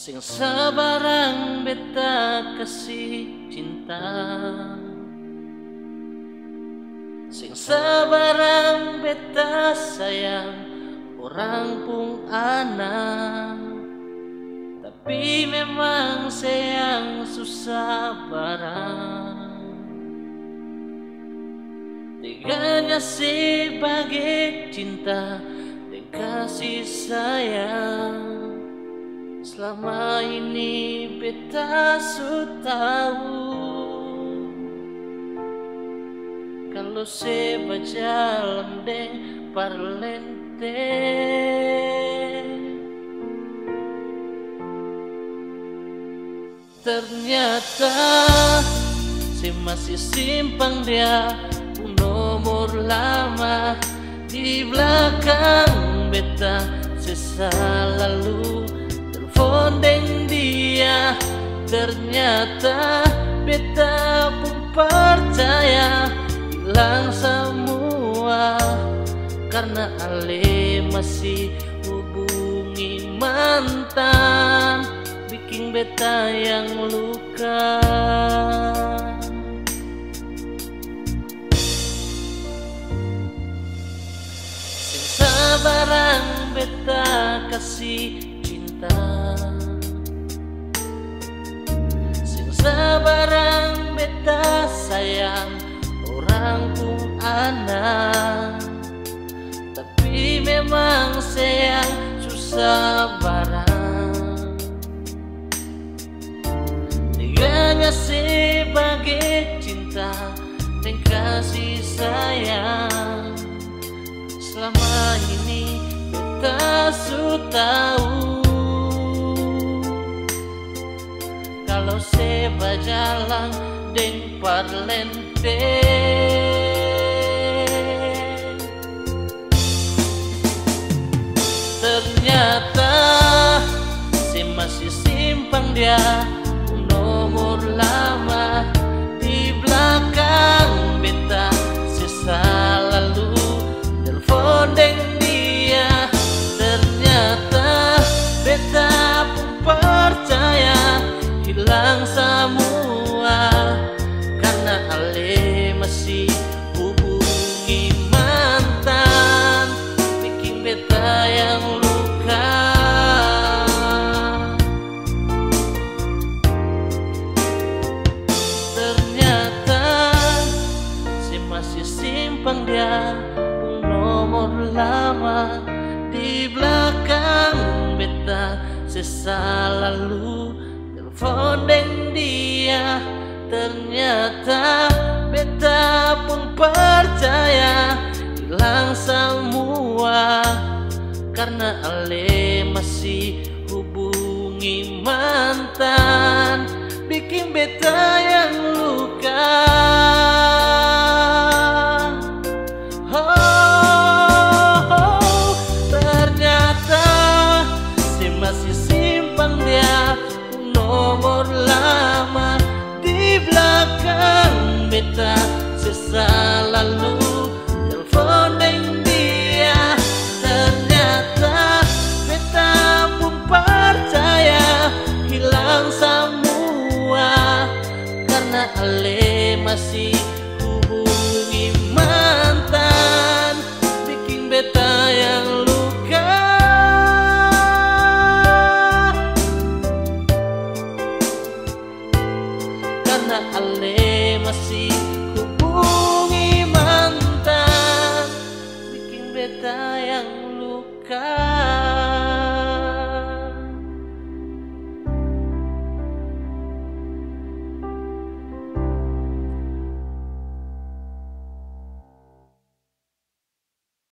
Sing sabarang beta kasih cinta, sing sabarang beta sayang, orang pun anak. Tapi memang sayang susah barang, tiganya sebagai cinta dan kasih sayang. Selama ini beta su tahu, kalau seba jalan deng parlente, ternyata saya masih simpan dia nomor lama di belakang beta. Saya lalu telepon deng dia, ternyata beta pun percaya hilang semua karena ale masih hubungi mantan, bikin beta yang luka. Sing sabarang beta kasih cinta, sing sabarang beta sayang, orang pun anak. Tapi memang sayang susah barang, tiganya sebagai cinta dan kasih sayang. Selama ini beta su tahu, kalau seba jalan deng parlente, ternyata si masih simpan dia nomor lama di belakang beta. Sisa lalu telepon deng dia, ternyata beta pun percaya hilang semua karena ale masih hubungi mantan, bikin beta yang luka. Ternyata si masih simpan dia nomor lama di belakang beta. Sesa lalu telepon deng dia, ternyata beta pun percaya hilang semua karena ale masih hubungi mantan, bikin beta yang luka. Ternyata si masih simpan dia nomor lama di belakang beta. Sesa lalu telepon deng dia, ternyata beta pun percaya hilang semua karena ale masih hubungi mantan, bikin beta yang luka. Karena ale masih hubungi mantan, bikin beta yang luka.